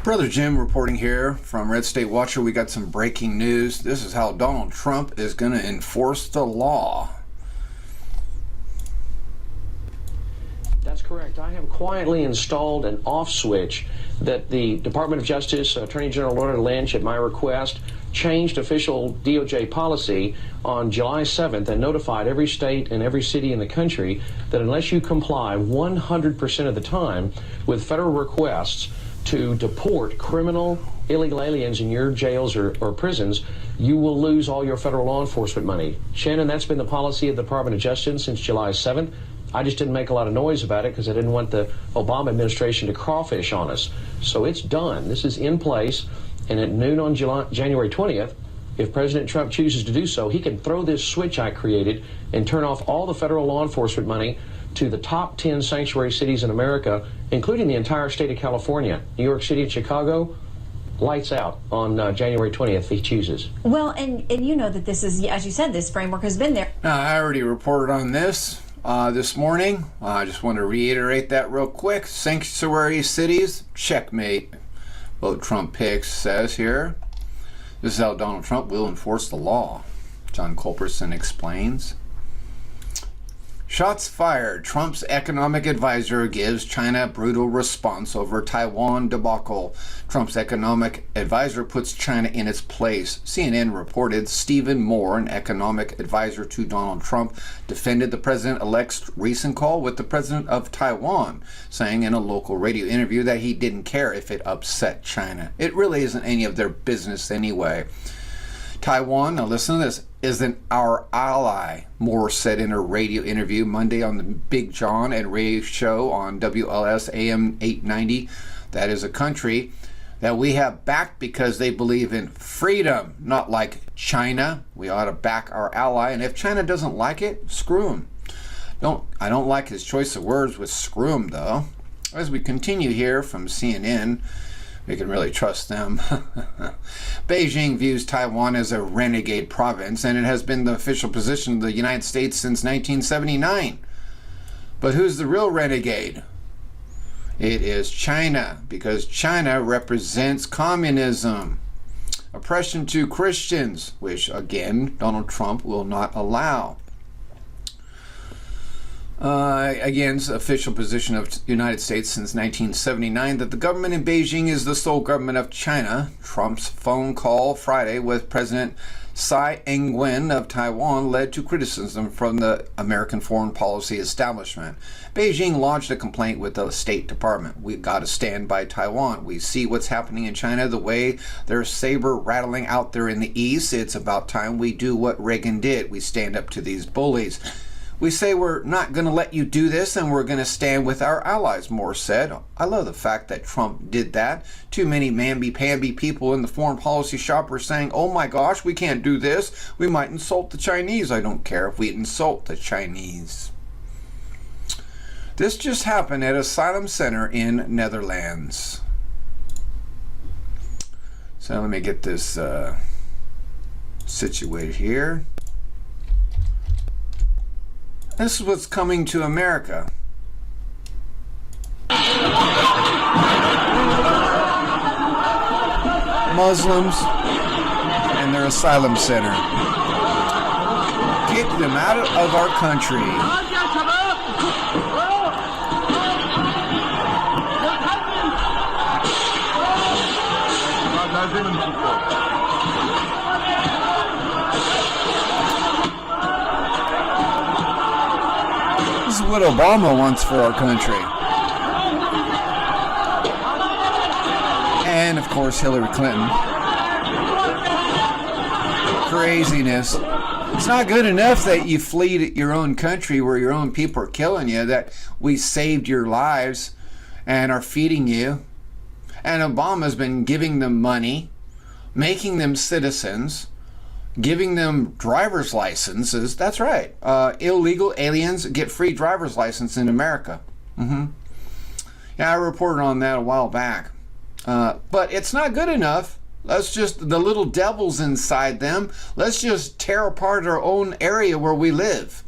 Brother Jim reporting here from Red State Watcher. We got some breaking news. This is how Donald Trump is going to enforce the law. That's correct. I have quietly installed an off switch that the Department of Justice, Attorney General Loretta Lynch, at my request, changed official DOJ policy on July 7th and notified every state and every city in the country that unless you comply 100% of the time with federal requests to deport criminal illegal aliens in your jails or prisons, you will lose all your federal law enforcement money. Shannon, that's been the policy of the Department of Justice since July 7th. I just didn't make a lot of noise about it because I didn't want the Obama administration to crawfish on us. So it's done. This is in place. And at noon on January 20th, if President Trump chooses to do so, he can throw this switch I created and turn off all the federal law enforcement money to the top 10 sanctuary cities in America, including the entire state of California, New York City and Chicago. Lights out on January 20th if he chooses. Well, and you know that this is, as you said, this framework has been there. Now, I already reported on this morning. I just want to reiterate that real quick. Sanctuary cities, checkmate. Vote Trump picks says here. This is how Donald Trump will enforce the law. John Culberson explains. Shots fired. Trump's economic advisor gives China brutal response over Taiwan debacle. Trump's economic advisor puts China in its place. CNN reported Stephen Moore, an economic advisor to Donald Trump, defended the president-elect's recent call with the president of Taiwan, saying in a local radio interview that he didn't care if it upset China. It really isn't any of their business anyway. Taiwan, now listen to this, isn't our ally, Moore said in a radio interview Monday on the Big John and Ray show on WLS AM 890. That is a country that we have backed because they believe in freedom, not like China. We ought to back our ally, and if China doesn't like it, screw him. I don't like his choice of words with screw him, though. As we continue here from CNN, we can really trust them. Beijing views Taiwan as a renegade province, and it has been the official position of the United States since 1979. But who's the real renegade? It is China, because China represents communism, oppression to Christians, which, again, Donald Trump will not allow. Again, official position of the United States since 1979 that the government in Beijing is the sole government of China. Trump's phone call Friday with President Tsai Ing-wen of Taiwan led to criticism from the American foreign policy establishment. Beijing lodged a complaint with the State Department. We've got to stand by Taiwan. We see what's happening in China, the way they're saber rattling out there in the east. It's about time we do what Reagan did. We stand up to these bullies. We say we're not going to let you do this and we're going to stand with our allies, Moore said. I love the fact that Trump did that. Too many mamby-pamby people in the foreign policy shop are saying, oh my gosh, we can't do this. We might insult the Chinese. I don't care if we insult the Chinese. This just happened at Asylum Center in Netherlands. So let me get this situated here. This is what's coming to America. Muslims and their asylum center. Get them out of our country. This is what Obama wants for our country. And, of course, Hillary Clinton. Craziness. It's not good enough that you flee to your own country where your own people are killing you, that we saved your lives and are feeding you. And Obama's been giving them money, making them citizens, giving them driver's licenses. That's right. Illegal aliens get free driver's license in America. Yeah, I reported on that a while back. But it's not good enough. Let's just, the little devils inside them, let's just tear apart our own area where we live.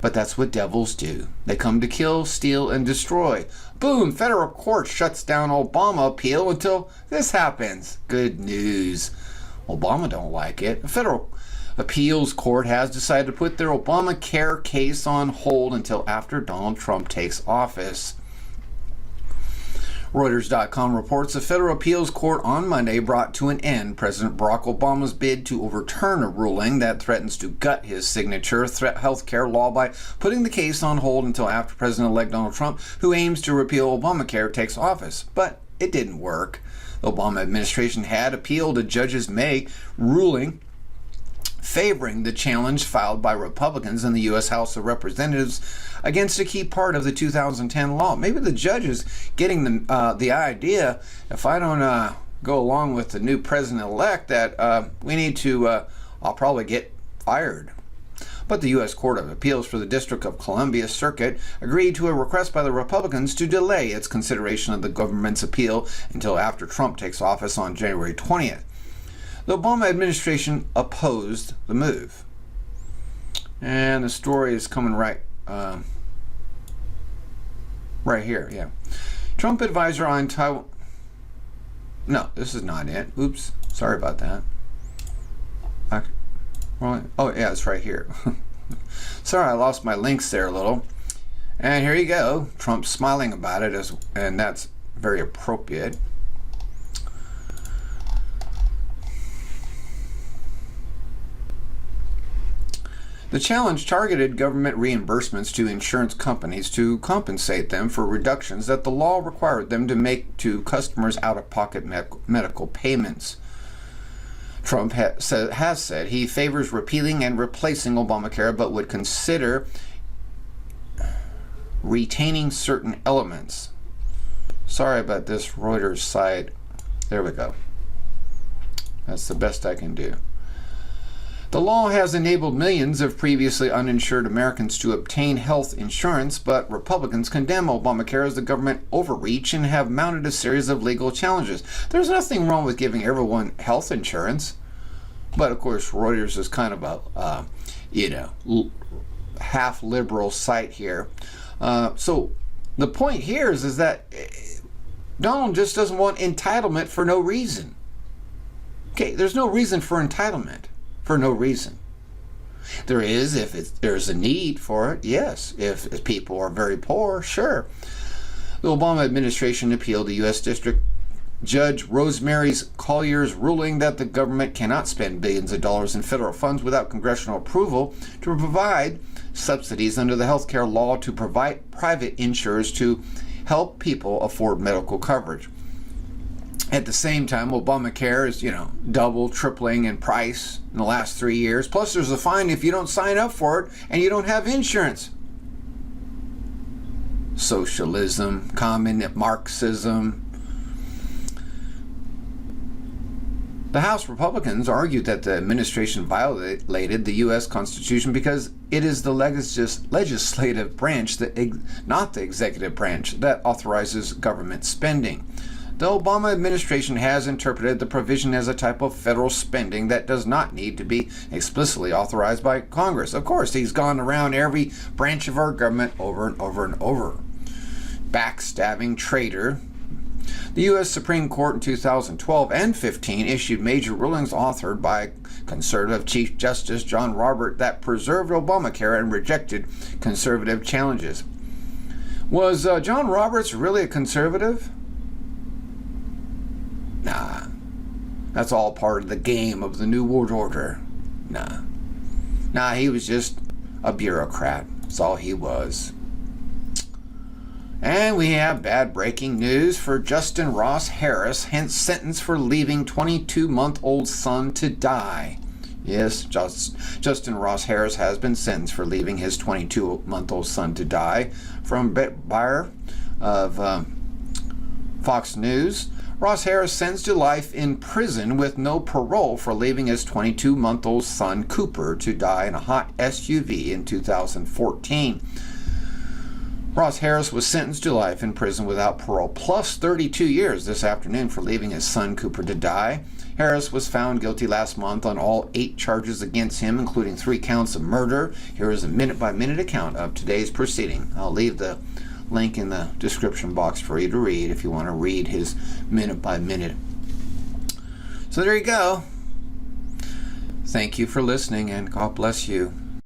But that's what devils do. They come to kill, steal, and destroy. Boom! Federal court shuts down Obama appeal until this happens. Good news. Obama don't like it. A federal appeals court has decided to put their Obamacare case on hold until after Donald Trump takes office. Reuters.com reports the federal appeals court on Monday brought to an end President Barack Obama's bid to overturn a ruling that threatens to gut his signature health care law by putting the case on hold until after President-elect Donald Trump, who aims to repeal Obamacare, takes office. But it didn't work. The Obama administration had appealed a judge's May ruling favoring the challenge filed by Republicans in the U.S. House of Representatives against a key part of the 2010 law. Maybe the judge is getting the idea, if I don't go along with the new president-elect, that we need to, I'll probably get fired. But the U.S. Court of Appeals for the District of Columbia Circuit agreed to a request by the Republicans to delay its consideration of the government's appeal until after Trump takes office on January 20th. The Obama administration opposed the move. And the story is coming right here, yeah. Trump advisor on Taiwan. No, this is not it. Oops, sorry about that. Oh, yeah, it's right here. Sorry, I lost my links there a little. And here you go. Trump's smiling about it, and that's very appropriate. The challenge targeted government reimbursements to insurance companies to compensate them for reductions that the law required them to make to customers' out-of-pocket medical payments. Trump has said he favors repealing and replacing Obamacare, but would consider retaining certain elements. Sorry about this Reuters site. There we go. That's the best I can do. The law has enabled millions of previously uninsured Americans to obtain health insurance, but Republicans condemn Obamacare as the government overreach and have mounted a series of legal challenges. There's nothing wrong with giving everyone health insurance, but of course Reuters is kind of a, half liberal site here. So the point here is that Donald just doesn't want entitlement for no reason. Okay, there's no reason for entitlement. For no reason. There is if there's a need for it, yes. If people are very poor, sure. The Obama administration appealed to U.S. District Judge Rosemary Collier's ruling that the government cannot spend billions of dollars in federal funds without congressional approval to provide subsidies under the health care law to provide private insurers to help people afford medical coverage. At the same time, Obamacare is, double, tripling in price in the last 3 years. Plus, there's a fine if you don't sign up for it and you don't have insurance. Socialism, communist Marxism. The House Republicans argued that the administration violated the U.S. Constitution because it is the legislative branch, not the executive branch, that authorizes government spending. The Obama administration has interpreted the provision as a type of federal spending that does not need to be explicitly authorized by Congress. Of course, he's gone around every branch of our government over and over and over. Backstabbing traitor. The U.S. Supreme Court in 2012 and 15 issued major rulings authored by conservative Chief Justice John Roberts that preserved Obamacare and rejected conservative challenges. Was John Roberts really a conservative? Nah. That's all part of the game of the New World Order. Nah, he was just a bureaucrat. That's all he was. And we have bad breaking news for Justin Ross Harris, hence sentence for leaving 22-month-old son to die. Yes, Justin Ross Harris has been sentenced for leaving his 22-month-old son to die. From Beyer of Fox News. Ross Harris sentenced to life in prison with no parole for leaving his 22-month-old son Cooper to die in a hot SUV in 2014. Ross Harris was sentenced to life in prison without parole, plus 32 years this afternoon for leaving his son Cooper to die. Harris was found guilty last month on all 8 charges against him, including 3 counts of murder. Here is a minute-by-minute account of today's proceeding. I'll leave the link in the description box for you to read if you want to read his minute-by-minute. So there you go. Thank you for listening, and God bless you.